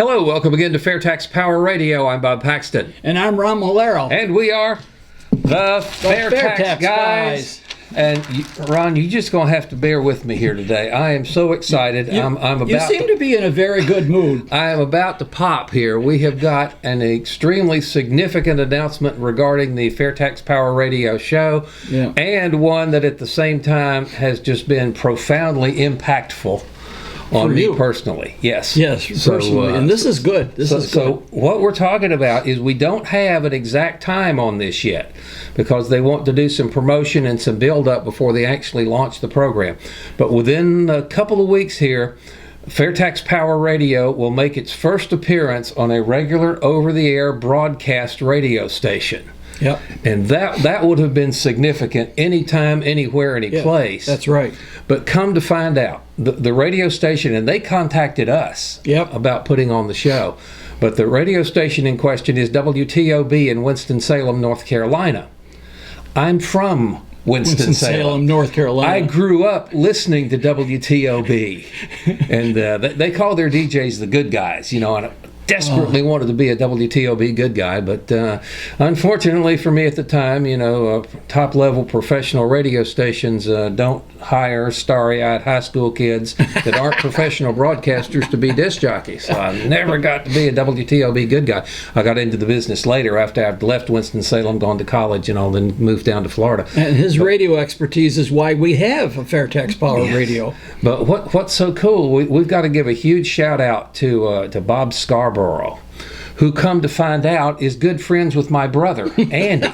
Hello, welcome again to FAIRtax Power Radio. I'm Bob Paxton. And I'm Ron Malero. And we are the FAIRtax Guys. And Ron, you're just going to have to bear with me here today. I am so excited. You seem to be in a very good mood. I am about to pop here. We have got an extremely significant announcement regarding the FAIRtax Power Radio show, and one that at the same time has just been profoundly impactful on me personally. Yes, personally. And this is good. So what we're talking about is we don't have an exact time on this yet because they want to do some promotion and some build-up before they actually launch the program. But within a couple of weeks here, FAIRtax Power Radio will make its first appearance on a regular over-the-air broadcast radio station. Yep. And that would have been significant anytime, anywhere, any place. That's right. But come to find out, the radio station, and they contacted us about putting on the show, but the radio station in question is WTOB in Winston-Salem, North Carolina. I'm from Winston-Salem, North Carolina. I grew up listening to WTOB, and they call their DJs the good guys, and I desperately wanted to be a WTOB good guy, but unfortunately for me at the time, top-level professional radio stations don't hire starry-eyed high school kids that aren't professional broadcasters to be disc jockeys. So I never got to be a WTOB good guy. I got into the business later after I'd left Winston-Salem, gone to college, then moved down to Florida. And his radio expertise is why we have a FAIRtax Power Radio. But what's so cool, we've got to give a huge shout-out to Bob Scarborough, who, come to find out, is good friends with my brother, Andy.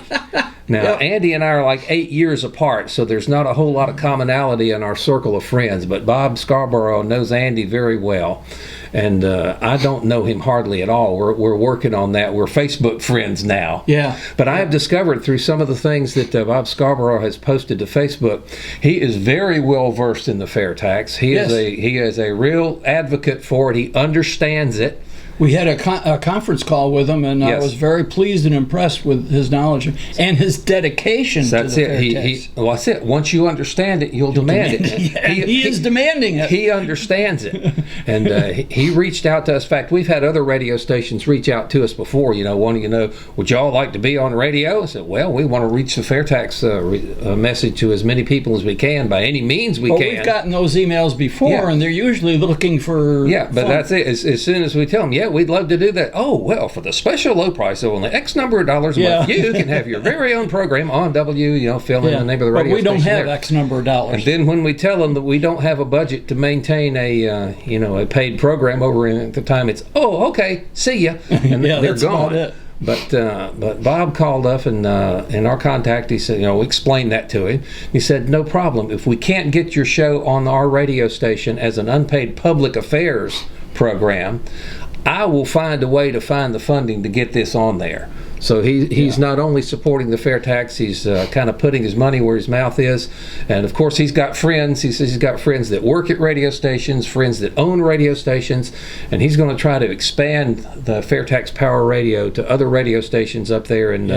Now, Andy and I are like 8 years apart, so there's not a whole lot of commonality in our circle of friends, but Bob Scarborough knows Andy very well, and I don't know him hardly at all. We're working on that. We're Facebook friends now. Yeah. But I have discovered through some of the things that Bob Scarborough has posted to Facebook, he is very well versed in the FAIRtax. He is a real advocate for it. He understands it. We had a conference call with him, and I was very pleased and impressed with his knowledge and his dedication to the FAIRtax. That's it. Once you understand it, you'll demand it. He is demanding it. He understands it. And he reached out to us. In fact, we've had other radio stations reach out to us before, wanting to know, would y'all like to be on radio? I said, well, we want to reach the FAIRtax message to as many people as we can by any means we can. We've gotten those emails before, and they're usually looking for but that's it. As soon as we tell them, we'd love to do that. Oh, well, for the special low price of only X number of dollars a month, you can have your very own program on fill in the name of the radio station. But we don't have X number of dollars. And then when we tell them that we don't have a budget to maintain a paid program over at the time, it's, okay, see ya. And they're gone. About it. But Bob called up and in our contact, he said, we explained that to him. He said, no problem. If we can't get your show on our radio station as an unpaid public affairs program, I will find a way to find the funding to get this on there. So he's not only supporting the FAIRtax, he's kind of putting his money where his mouth is. And of course, he's got friends. He says he's got friends that work at radio stations, friends that own radio stations, and he's going to try to expand the FAIRtax Power Radio to other radio stations up there, and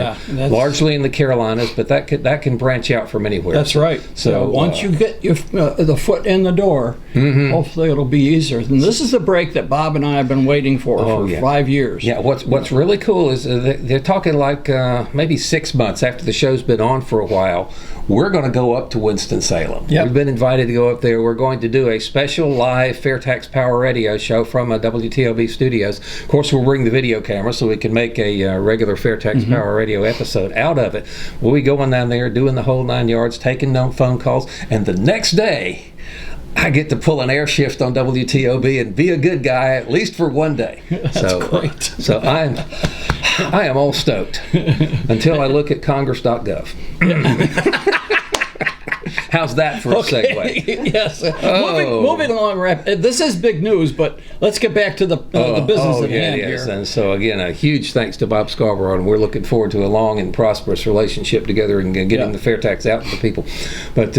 largely in the Carolinas, but that can branch out from anywhere. That's right. So once you get the foot in the door, hopefully it'll be easier. And this is the break that Bob and I have been waiting for 5 years. Yeah, what's really cool is they're talking like maybe 6 months after the show's been on for a while, we're going to go up to Winston-Salem. We've been invited to go up there. We're going to do a special live FAIRtax Power Radio show from WTOB studios. Of course, we'll bring the video camera so we can make a regular FAIRtax Power Radio episode out of it. We'll be going down there, doing the whole 9 yards, taking phone calls, and the next day, I get to pull an air shift on WTOB and be a good guy at least for one day. That's great. So I am all stoked until I look at Congress.gov. How's that for a segue? Yes. Moving along, this is big news, but let's get back to the business at hand here. And so, again, a huge thanks to Bob Scarborough, and we're looking forward to a long and prosperous relationship together and getting the FAIRtax out to the people. But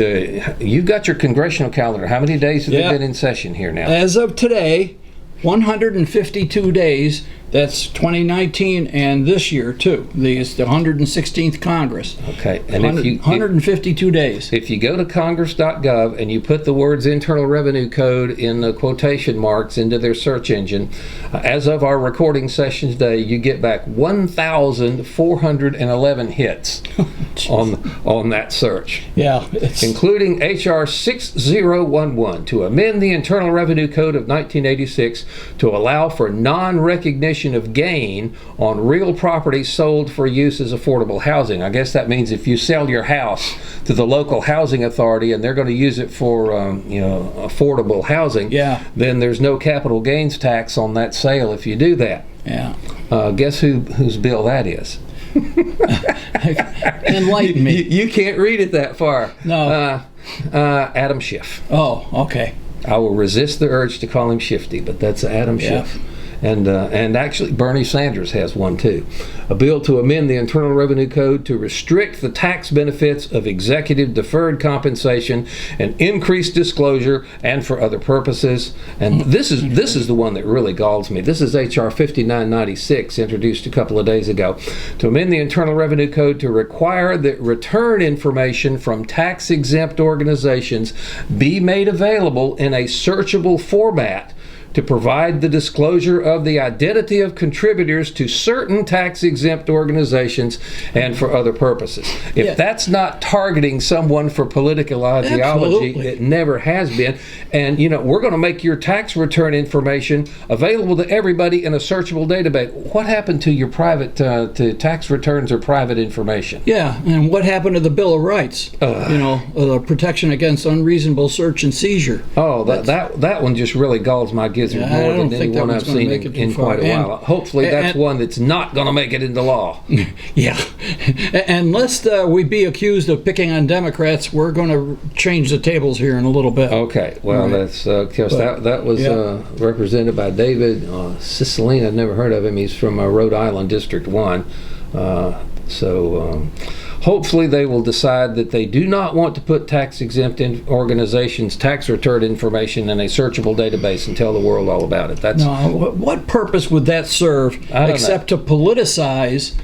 you've got your congressional calendar. How many days have they been in session here now? As of today, 152 days That's 2019 and this year too. It's the 116th Congress. Okay, and 152 days. If you go to congress.gov and you put the words Internal Revenue Code in the quotation marks into their search engine, as of our recording session today, you get back 1,411 hits on that search. Yeah, including H.R. 6011 to amend the Internal Revenue Code of 1986 to allow for non-recognition of gain on real property sold for use as affordable housing. I guess that means if you sell your house to the local housing authority and they're going to use it for affordable housing, then there's no capital gains tax on that sale if you do that. Yeah. Guess whose bill that is? Enlighten me. You can't read it that far. No. Adam Schiff. Oh, okay. I will resist the urge to call him Shifty, but that's Adam Schiff. And actually Bernie Sanders has one too. A bill to amend the Internal Revenue Code to restrict the tax benefits of executive deferred compensation and increase disclosure and for other purposes. And this is the one that really galls me. This is H.R. 5996, introduced a couple of days ago, to amend the Internal Revenue Code to require that return information from tax-exempt organizations be made available in a searchable format to provide the disclosure of the identity of contributors to certain tax-exempt organizations and for other purposes. If that's not targeting someone for political ideology, it never has been. And, we're going to make your tax return information available to everybody in a searchable database. What happened to your private to tax returns or private information? Yeah, and what happened to the Bill of Rights? The protection against unreasonable search and seizure. Oh, that one just really galls my gizzard more than anyone I've seen in quite a while. Hopefully that's one that's not going to make it into law. Yeah. And lest we be accused of picking on Democrats, we're going to change the tables here in a little bit. Okay. Well, that's because that was represented by David Cicilline. I've never heard of him. He's from Rhode Island, District 1. Hopefully they will decide that they do not want to put tax-exempt organizations' tax return information in a searchable database and tell the world all about it. What purpose would that serve except to politicize,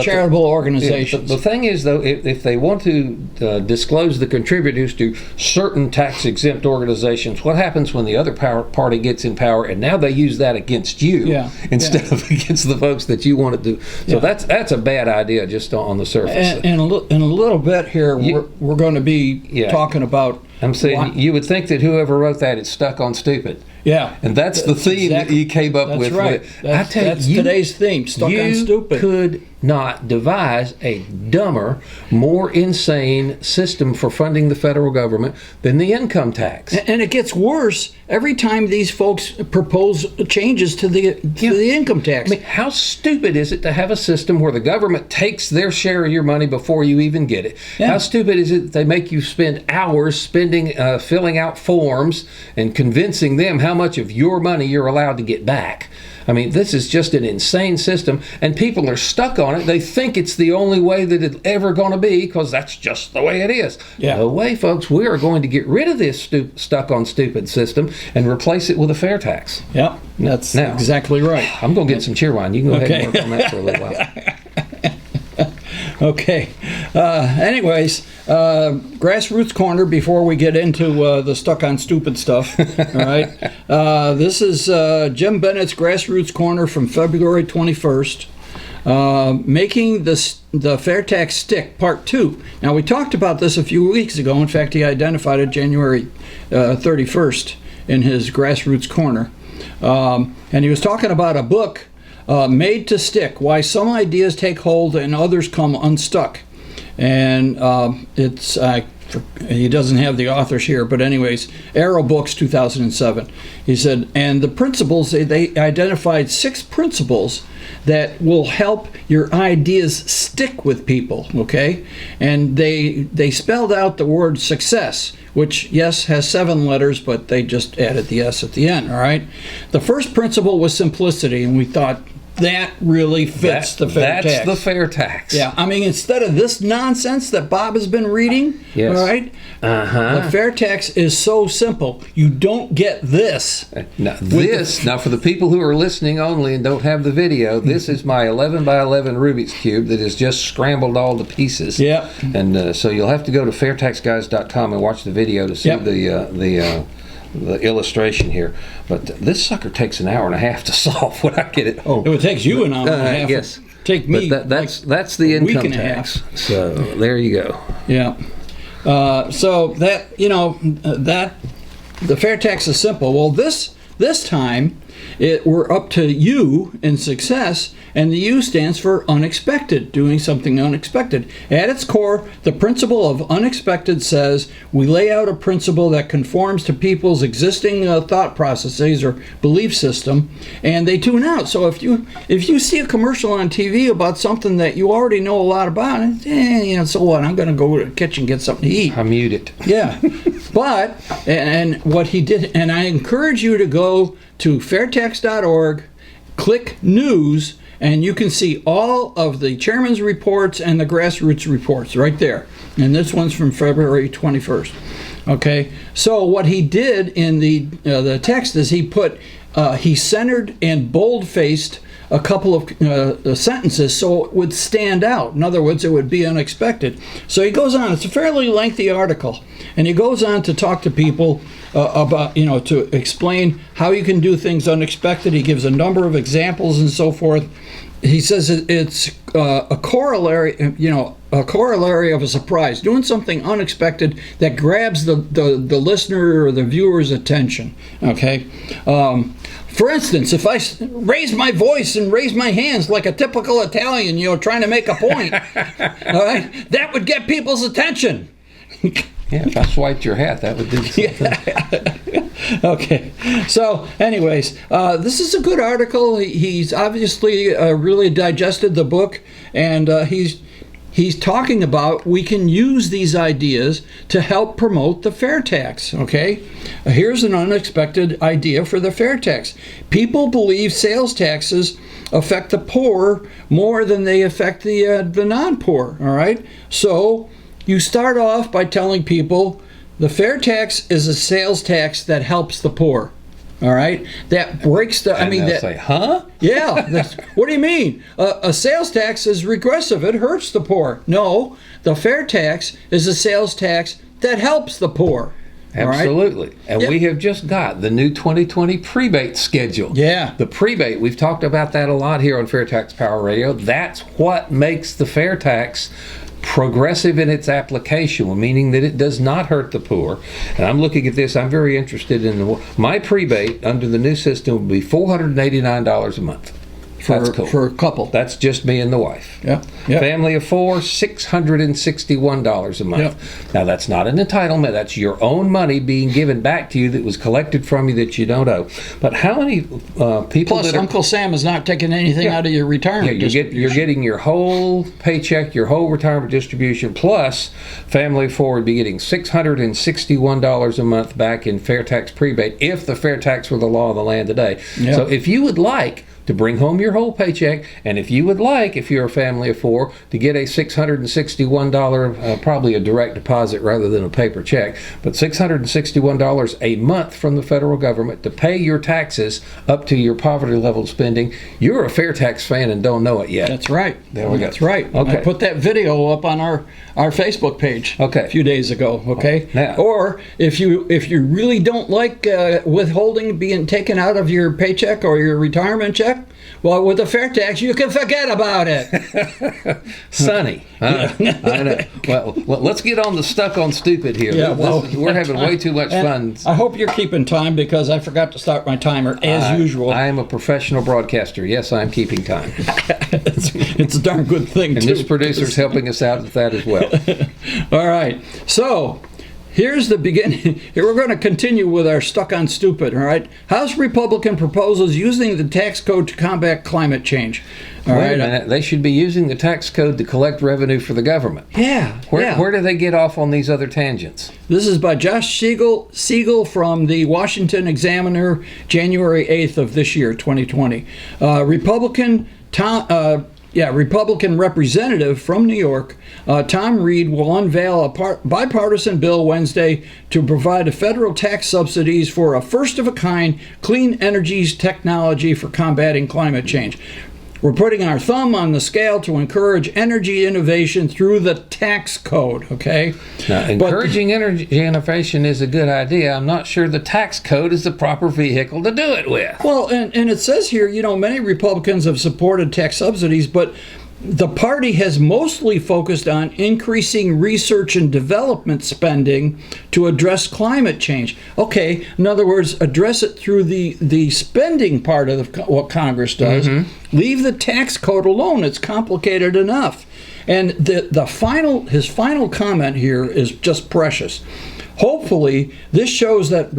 charitable organizations? The thing is, though, if they want to disclose the contributors to certain tax-exempt organizations, what happens when the other party gets in power and now they use that against you instead of against the folks that you want to do? So that's a bad idea. Just on the surface. And in a little bit here, we're going to be talking about... I'm saying you would think that whoever wrote that is stuck on stupid. Yeah. And that's the theme that you came up with. That's right. That's today's theme, stuck on stupid. You could not devise a dumber, more insane system for funding the federal government than the income tax. And it gets worse every time these folks propose changes to the income tax. I mean, how stupid is it to have a system where the government takes their share of your money before you even get it? Yeah. How stupid is it that they make you spend hours filling out forms and convincing them how much of your money you're allowed to get back? I mean, this is just an insane system, and people are stuck on it. They think it's the only way that it's ever going to be because that's just the way it is. Yeah. No way, folks. We are going to get rid of this stuck on stupid system and replace it with a fair tax. Yep, that's exactly right. I'm going to get some cheerwine. You can go ahead and work on that for a little while. Okay. Anyways, Grassroots Corner, before we get into the stuck on stupid stuff, all right? This is Jim Bennett's Grassroots Corner from February 21st, Making the FAIRtax Stick, Part 2. Now, we talked about this a few weeks ago. In fact, he identified it January 31st in his Grassroots Corner. And he was talking about a book, Made to Stick, Why Some Ideas Take Hold and Others Come Unstuck. And it's, he doesn't have the authors here, but anyways, Arrow Books, 2007. He said, and the principles, they identified 6 principles that will help your ideas stick with people, okay? And they spelled out the word success, which, yes, has 7 letters, but they just added the S at the end, all right? The first principle was simplicity, and we thought, that really fits the fair tax. That's the fair tax. Yeah, I mean, instead of this nonsense that Bob has been reading, yes. all right, the fair tax is so simple. You don't get this. Now, for the people who are listening only and don't have the video, this is my 11 by 11 Rubik's Cube that is just scrambled all to pieces. Yeah. And so you'll have to go to FAIRtaxGuys.com and watch the video to see the illustration here. But this sucker takes an hour and a half to solve when I get it home. It takes you an hour and a half. Yes. Take me. But that's the income tax. So there you go. Yeah. So that the fair tax is simple. Well, this time we're up to U in success, and the U stands for unexpected, doing something unexpected. At its core, the principle of unexpected says we lay out a principle that conforms to people's existing thought processes or belief system, and they tune out. So if you see a commercial on TV about something that you already know a lot about, so what? I'm going to go to the kitchen and get something to eat. I mute it. Yeah. But, and what he did, and I encourage you to go to fairtax.org, click news, and you can see all of the chairman's reports and the grassroots reports right there. And this one's from February 21st. Okay, so what he did in the text is he centered and bold-faced a couple of sentences so it would stand out. In other words, it would be unexpected. So he goes on. It's a fairly lengthy article, and he goes on to talk to people about, to explain how you can do things unexpected. He gives a number of examples and so forth. He says it's a corollary of a surprise, doing something unexpected that grabs the listener or the viewer's attention. Okay. For instance, if I raise my voice and raise my hands like a typical Italian, trying to make a point, all right, that would get people's attention. Yeah, if I swiped your hat, that would do something. Yeah. Okay. So, anyways, this is a good article. He's obviously really digested the book, and he's talking about we can use these ideas to help promote the fair tax. Okay. Here's an unexpected idea for the fair tax. People believe sales taxes affect the poor more than they affect the non-poor. All right. So you start off by telling people the fair tax is a sales tax that helps the poor. All right, that breaks the. They'll say, huh? Yeah. What do you mean? A sales tax is regressive; it hurts the poor. No, the fair tax is a sales tax that helps the poor. Absolutely. Right? And we have just got the new 2020 prebate schedule. Yeah. The prebate, we've talked about that a lot here on Fair Tax Power Radio. That's what makes the fair tax progressive in its application, meaning that it does not hurt the poor. And I'm looking at this, I'm very interested in my prebate under the new system would be $489 a month. That's cool. For a couple. That's just me and the wife. Yeah. Family of four, $661 a month. Yep. Now, that's not an entitlement. That's your own money being given back to you that was collected from you that you don't owe. But how many people Plus, Uncle Sam is not taking anything out of your retirement you're getting your whole paycheck, your whole retirement distribution, plus family of four would be getting $661 a month back in fair tax prebate if the fair tax were the law of the land today. Yep. So if you would like to bring home your whole paycheck, and if you would like, if you're a family of four, to get a $661, probably a direct deposit rather than a paper check, but $661 a month from the federal government to pay your taxes up to your poverty level spending, you're a fair tax fan and don't know it yet. That's right. There we go. That's right. Okay. I put that video up on our Facebook page a few days ago. Okay. Now, or if you really don't like withholding being taken out of your paycheck or your retirement check, well, with the fair tax, you can forget about it. Sonny. I know. Well, let's get on the stuck on stupid here. Yeah, we're having way too much fun. I hope you're keeping time because I forgot to start my timer as usual. I am a professional broadcaster. Yes, I'm keeping time. It's a darn good thing, and too. this producer's helping us out with that as well. All right. So, Here's the beginning. Here we're going to continue with our stuck on stupid, all right? House Republican proposals using the tax code to combat climate change. Wait a minute. They should be using the tax code to collect revenue for the government. Yeah. Where do they get off on these other tangents? This is by Josh Siegel from the Washington Examiner, January 8th of this year, 2020. Republican representative from New York, Tom Reed, will unveil a bipartisan bill Wednesday to provide federal tax subsidies for a first-of-a-kind clean energy technology for combating climate change. We're putting our thumb on the scale to encourage energy innovation through the tax code, okay? Now, encouraging energy innovation is a good idea. I'm not sure the tax code is the proper vehicle to do it with. Well, and it says here, many Republicans have supported tax subsidies, but the party has mostly focused on increasing research and development spending to address climate change. Okay, in other words, address it through the spending part of what Congress does. Mm-hmm. Leave the tax code alone. It's complicated enough. And his final comment here is just precious. Hopefully, this shows that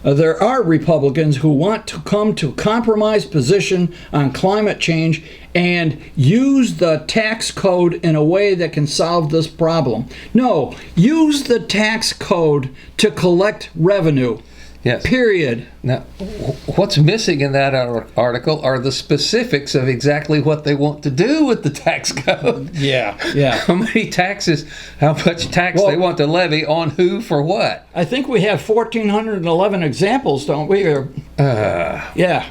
there are Republicans who want to come to a compromise position on climate change and use the tax code in a way that can solve this problem. No, use the tax code to collect revenue. Yes. Period. Now, what's missing in that article are the specifics of exactly what they want to do with the tax code. Yeah. How much tax they want to levy on who for what. I think we have 1,411 examples, don't we? Yeah.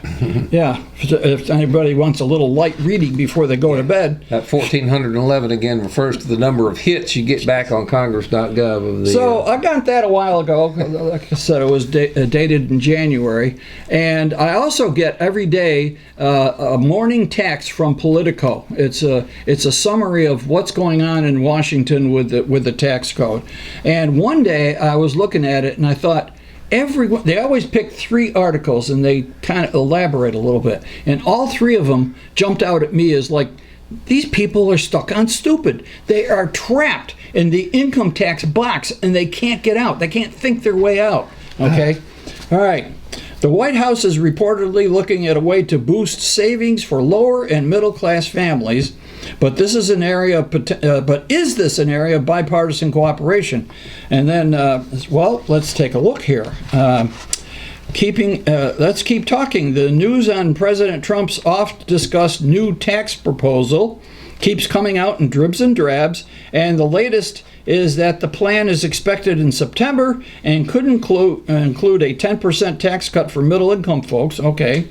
If anybody wants a little light reading before they go to bed. That 1,411 again refers to the number of hits you get back on Congress.gov. So I got that a while ago. Like I said, it was dated in January, and I also get every day a morning text from Politico. It's a summary of what's going on in Washington with the tax code. And one day I was looking at it and I thought, they always pick 3 articles and they kind of elaborate a little bit, and all 3 of them jumped out at me as like, these people are stuck on stupid. They are trapped in the income tax box and they can't get out. They can't think their way out. Okay. All right. The White House is reportedly looking at a way to boost savings for lower and middle class families, but is this an area of bipartisan cooperation? And then, let's take a look here. Let's keep talking. The news on President Trump's oft-discussed new tax proposal keeps coming out in dribs and drabs, and the latest is that the plan is expected in September and could include a 10% tax cut for middle-income folks. Okay.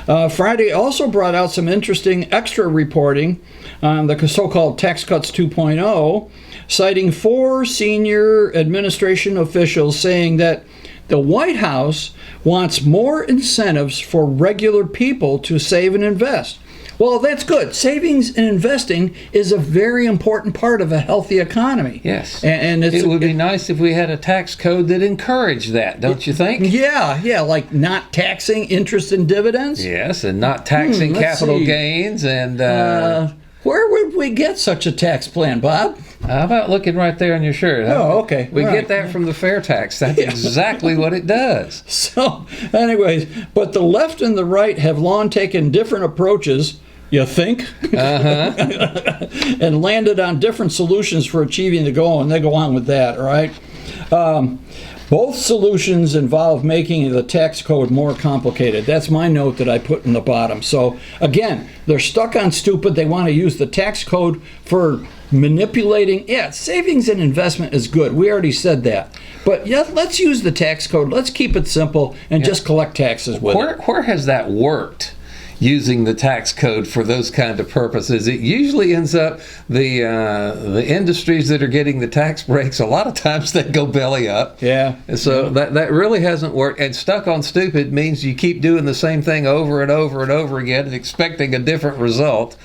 Friday also brought out some interesting extra reporting on the so-called Tax Cuts 2.0, citing 4 senior administration officials saying that the White House wants more incentives for regular people to save and invest. Well, that's good. Savings and investing is a very important part of a healthy economy. Yes. And it would be nice if we had a tax code that encouraged that, don't you think? Yeah, like not taxing interest and dividends. Yes, and not taxing capital gains. And where would we get such a tax plan, Bob? How about looking right there on your shirt? Oh, okay. We get that from the FAIRtax. That's exactly what it does. So, anyways, but the left and the right have long taken different approaches, you think? And landed on different solutions for achieving the goal, and they go on with that, right? Both solutions involve making the tax code more complicated. That's my note that I put in the bottom. So, again, they're stuck on stupid. They want to use the tax code for manipulating. Yeah, savings and investment is good. We already said that. But yeah, let's use the tax code. Let's keep it simple and just collect taxes with it. Where has that worked? Using the tax code for those kind of purposes, it usually ends up the industries that are getting the tax breaks. A lot of times they go belly up. Yeah. So that really hasn't worked. And stuck on stupid means you keep doing the same thing over and over and over again and expecting a different result.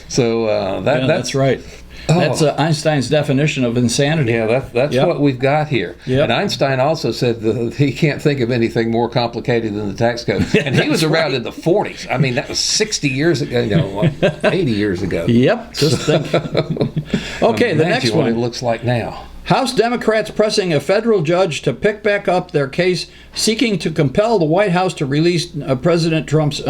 So that's right. That's Einstein's definition of insanity. Yeah, that's what we've got here. Yep. And Einstein also said that he can't think of anything more complicated than the tax code. And he was around in the 40s. I mean, that was 60 years ago, 80 years ago. Yep, just think. Okay, the next one. What it looks like now. House Democrats pressing a federal judge to pick back up their case, seeking to compel the White House to release President Trump's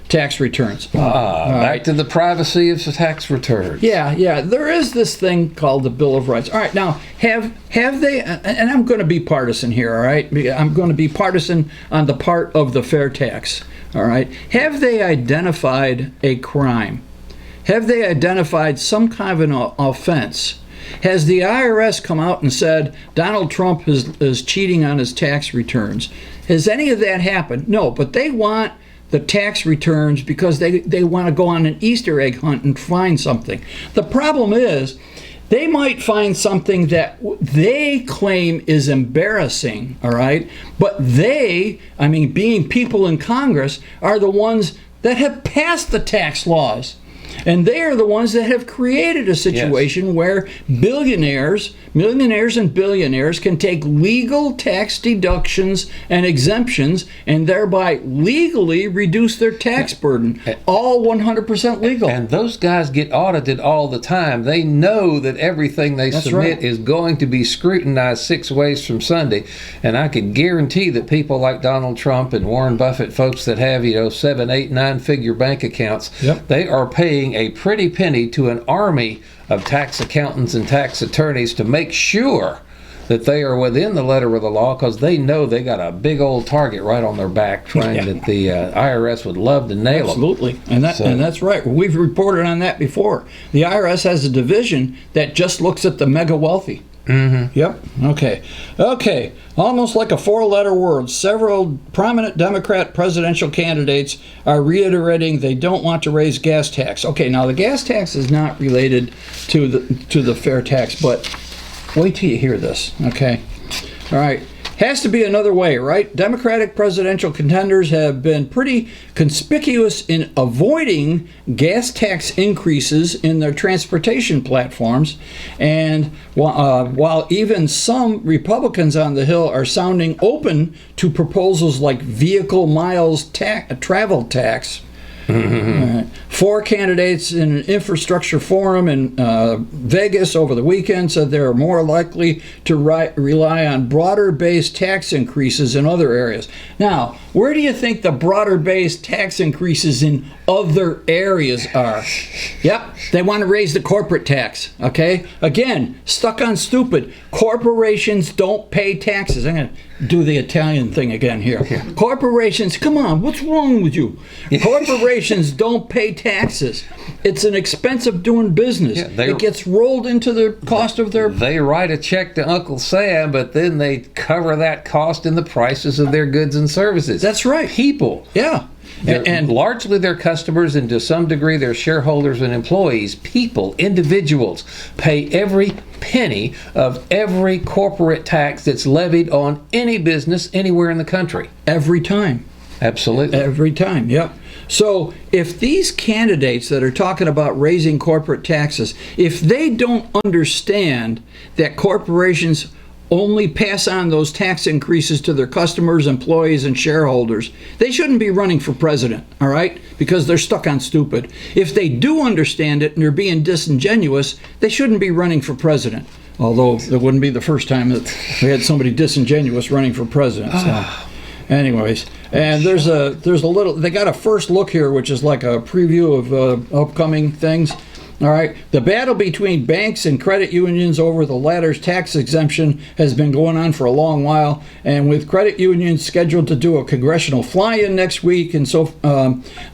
tax returns. Back to the privacy of the tax returns. Yeah. There is this thing called the Bill of Rights. All right, now, have they, and I'm going to be partisan here, all right? I'm going to be partisan on the part of the FAIRtax, all right? Have they identified a crime? Have they identified some kind of an offense? Has the IRS come out and said Donald Trump is cheating on his tax returns? Has any of that happened? No, but they want the tax returns because they want to go on an Easter egg hunt and find something. The problem is they might find something that they claim is embarrassing, all right? But they, being people in Congress, are the ones that have passed the tax laws. And they are the ones that have created a situation where millionaires and billionaires can take legal tax deductions and exemptions and thereby legally reduce their tax burden. All 100% legal. And those guys get audited all the time. They know that everything they submit is going to be scrutinized 6 ways from Sunday. And I can guarantee that people like Donald Trump and Warren Buffett, folks that have, 7, 8, 9-figure bank accounts, they are paying a pretty penny to an army of tax accountants and tax attorneys to make sure that they are within the letter of the law, because they know they got a big old target right on their back trying that the IRS would love to nail them. Absolutely. And that's right. We've reported on that before. The IRS has a division that just looks at the mega wealthy. Mm-hmm. Yep. Okay. Almost like a 4-letter word. Several prominent Democrat presidential candidates are reiterating they don't want to raise gas tax. Okay, now the gas tax is not related to the FAIRtax, but wait till you hear this. Okay. All right. Has to be another way, right? Democratic presidential contenders have been pretty conspicuous in avoiding gas tax increases in their transportation platforms. And while even some Republicans on the Hill are sounding open to proposals like vehicle miles travel tax. Mm-hmm. 4 candidates in an infrastructure forum in Vegas over the weekend said they're more likely to rely on broader-based tax increases in other areas. Now, where do you think the broader-based tax increases in other areas are? Yep, they want to raise the corporate tax, okay? Again, stuck on stupid. Corporations don't pay taxes. I'm going to do the Italian thing again here. Okay. Corporations, come on, what's wrong with you? Corporations don't pay taxes. It's an expense of doing business. It gets rolled into the cost of their... They write a check to Uncle Sam, but then they cover that cost in the prices of their goods and services. That's right. People. Yeah. And largely their customers, and to some degree their shareholders and employees, people, individuals, pay every penny of every corporate tax that's levied on any business anywhere in the country. Every time. Absolutely. Every time, yep. So if these candidates that are talking about raising corporate taxes, if they don't understand that corporations only pass on those tax increases to their customers, employees, and shareholders, they shouldn't be running for president, all right? Because they're stuck on stupid. If they do understand it and they're being disingenuous, they shouldn't be running for president. Although it wouldn't be the first time that we had somebody disingenuous running for president. So. Anyways, and there's a little, they got a first look here, which is like a preview of upcoming things. All right, the battle between banks and credit unions over the latter's tax exemption has been going on for a long while, and with credit unions scheduled to do a congressional fly-in next week, and so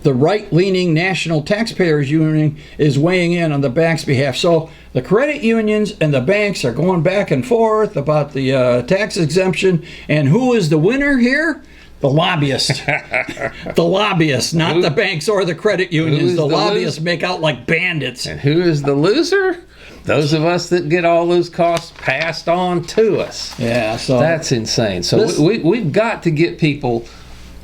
the right-leaning National Taxpayers Union is weighing in on the bank's behalf. So the credit unions and the banks are going back and forth about the tax exemption, and who is the winner here? The lobbyists. The lobbyists, not the banks or the credit unions. The lobbyists make out like bandits. And who is the loser? Those of us that get all those costs passed on to us. Yeah, so that's insane. So we've got to get people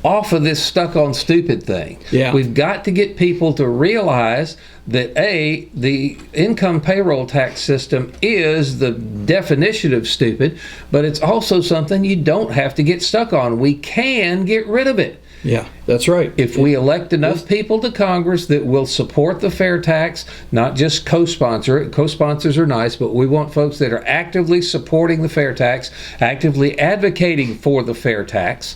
off of this stuck on stupid thing. Yeah. We've got to get people to realize that the income payroll tax system is the definition of stupid, but it's also something you don't have to get stuck on. We can get rid of it. Yeah, that's right. If we elect enough people to Congress that will support the fair tax, not just co-sponsor it. Co-sponsors are nice, but we want folks that are actively supporting the fair tax, actively advocating for the fair tax,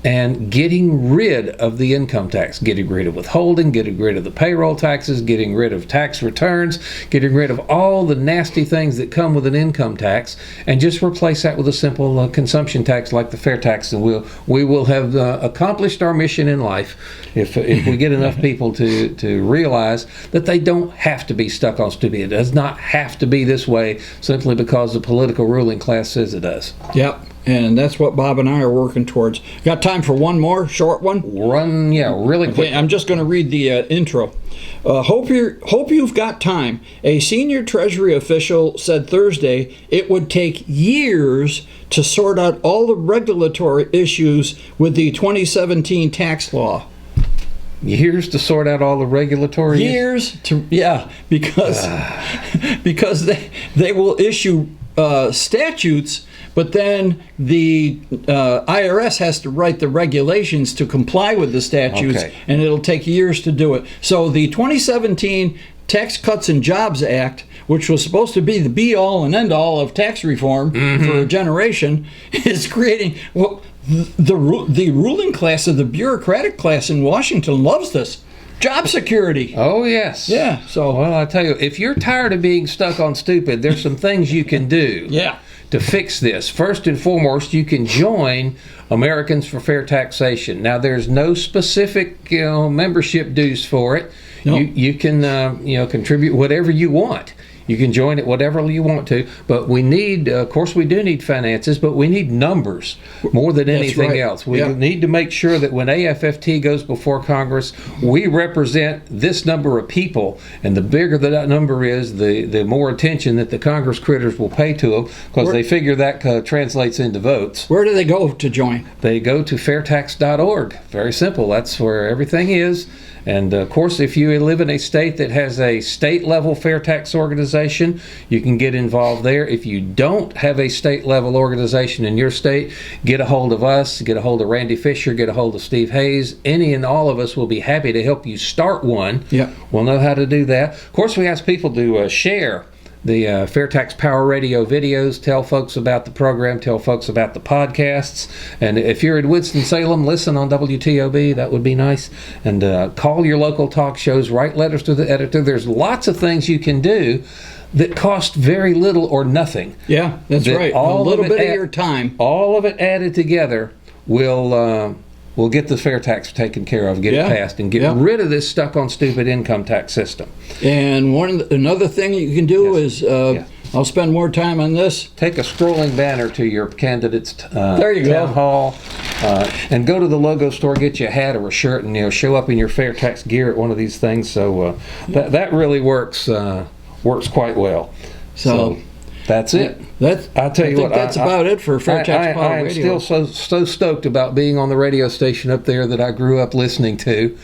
and getting rid of the income tax, getting rid of withholding, getting rid of the payroll taxes, getting rid of tax returns, getting rid of all the nasty things that come with an income tax, and just replace that with a simple consumption tax like the fair tax, and we will have accomplished our mission in life if we get enough people to realize that they don't have to be stuck on stupid. It does not have to be this way simply because the political ruling class says it does. Yep. And that's what Bob and I are working towards. Got time for one more short one? Really quick. Okay, I'm just going to read the intro. Hope you've got time. A senior Treasury official said Thursday it would take years to sort out all the regulatory issues with the 2017 tax law. Years to sort out all the regulatory years to because they will issue statutes, but then the IRS has to write the regulations to comply with the statutes, and it'll take years to do it. So the 2017 Tax Cuts and Jobs Act, which was supposed to be the be-all and end-all of tax reform for a generation, is creating... The ruling class of the bureaucratic class in Washington loves this. Job security. Oh, yes. Yeah. So, well, I tell you, if you're tired of being stuck on stupid, there's some things you can do to fix this. First and foremost, you can join Americans for Fair Taxation. Now, there's no specific membership dues for it. No. You can contribute whatever you want. You can join it whatever you want to, but we need, of course, we do need finances, but we need numbers more than anything else. We need to make sure that when AFFT goes before Congress, we represent this number of people, and the bigger that number is, the more attention that the Congress critters will pay to them, because they figure that translates into votes. Where do they go to join? They go to fairtax.org. Very simple. That's where everything is. And, of course, if you live in a state that has a state-level fair tax organization, you can get involved there. If you don't have a state-level organization in your state, get a hold of us, get a hold of Randy Fisher, get a hold of Steve Hayes. Any and all of us will be happy to help you start one. Yep. We'll know how to do that. Of course, we ask people to share the FAIRtax Power Radio videos, tell folks about the program, tell folks about the podcasts. And if you're in Winston-Salem, listen on WTOB. That would be nice. And call your local talk shows, write letters to the editor. There's lots of things you can do that cost very little or nothing. Yeah, that's right. A little bit of your time. All of it added together will get the fair tax taken care of, get it passed, and get rid of this stuck on stupid income tax system. And another thing you can do is, I'll spend more time on this. Take a scrolling banner to your candidate's there you town hall, and go to the logo store, get you a hat or a shirt, and show up in your fair tax gear at one of these things. So that really works quite well. So that's it. I think that's about it for FAIRtax Power Radio. I am still so stoked about being on the radio station up there that I grew up listening to.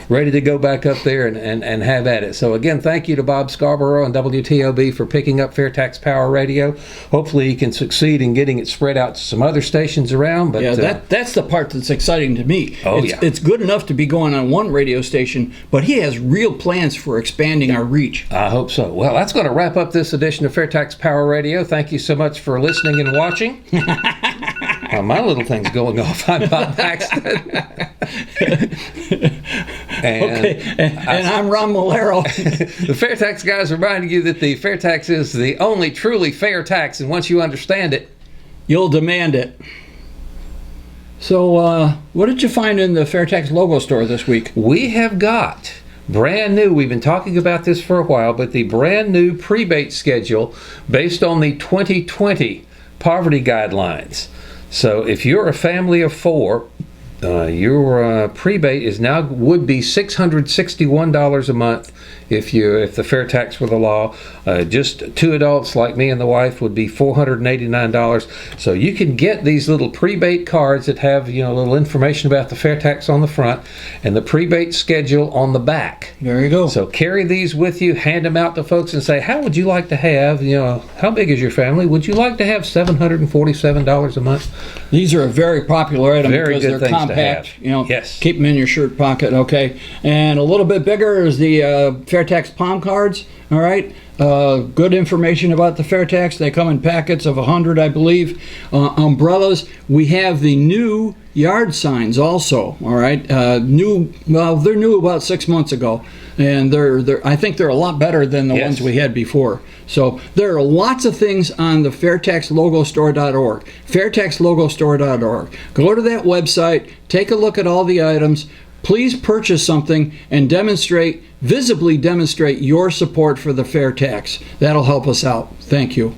Ready to go back up there and have at it. So again, thank you to Bob Scarborough and WTOB for picking up FAIRtax Power Radio. Hopefully he can succeed in getting it spread out to some other stations around. But that's the part that's exciting to me. It's good enough to be going on one radio station, but he has real plans for expanding our reach. I hope so. Well, that's going to wrap up this edition of FAIRtax Power Radio. Thank you so much for listening and watching. My little thing's going off. I'm Bob Paxton. and I'm Ron Malero. The FAIRtax Guys reminding you that the fair tax is the only truly fair tax, and once you understand it, you'll demand it. So, what did you find in the FAIRtax logo store this week? We have got brand new, we've been talking about this for a while, but the brand new prebate schedule based on the 2020 poverty guidelines. So if you're a family of 4, your prebate would be $661 a month if the fair tax were the law. Just 2 adults like me and the wife would be $489. So you can get these little prebate cards that have little information about the fair tax on the front and the prebate schedule on the back. There you go. So carry these with you, hand them out to folks and say, how would you like to have, how big is your family? Would you like to have $747 a month? These are a very popular item because they're compact. have. You know, Yes. keep them in your shirt pocket. Okay, and a little bit bigger is the FAIRtax palm cards. All right, good information about the FAIRtax. They come in packets of 100, I believe. Umbrellas. We have the new yard signs also. All right, they're new about 6 months ago, and I think they're a lot better than the ones we had before. So there are lots of things on the FAIRtaxLogoStore.org. FAIRtaxLogoStore.org. Go to that website. Take a look at all the items. Please purchase something and visibly demonstrate your support for the FAIRtax. That'll help us out. Thank you.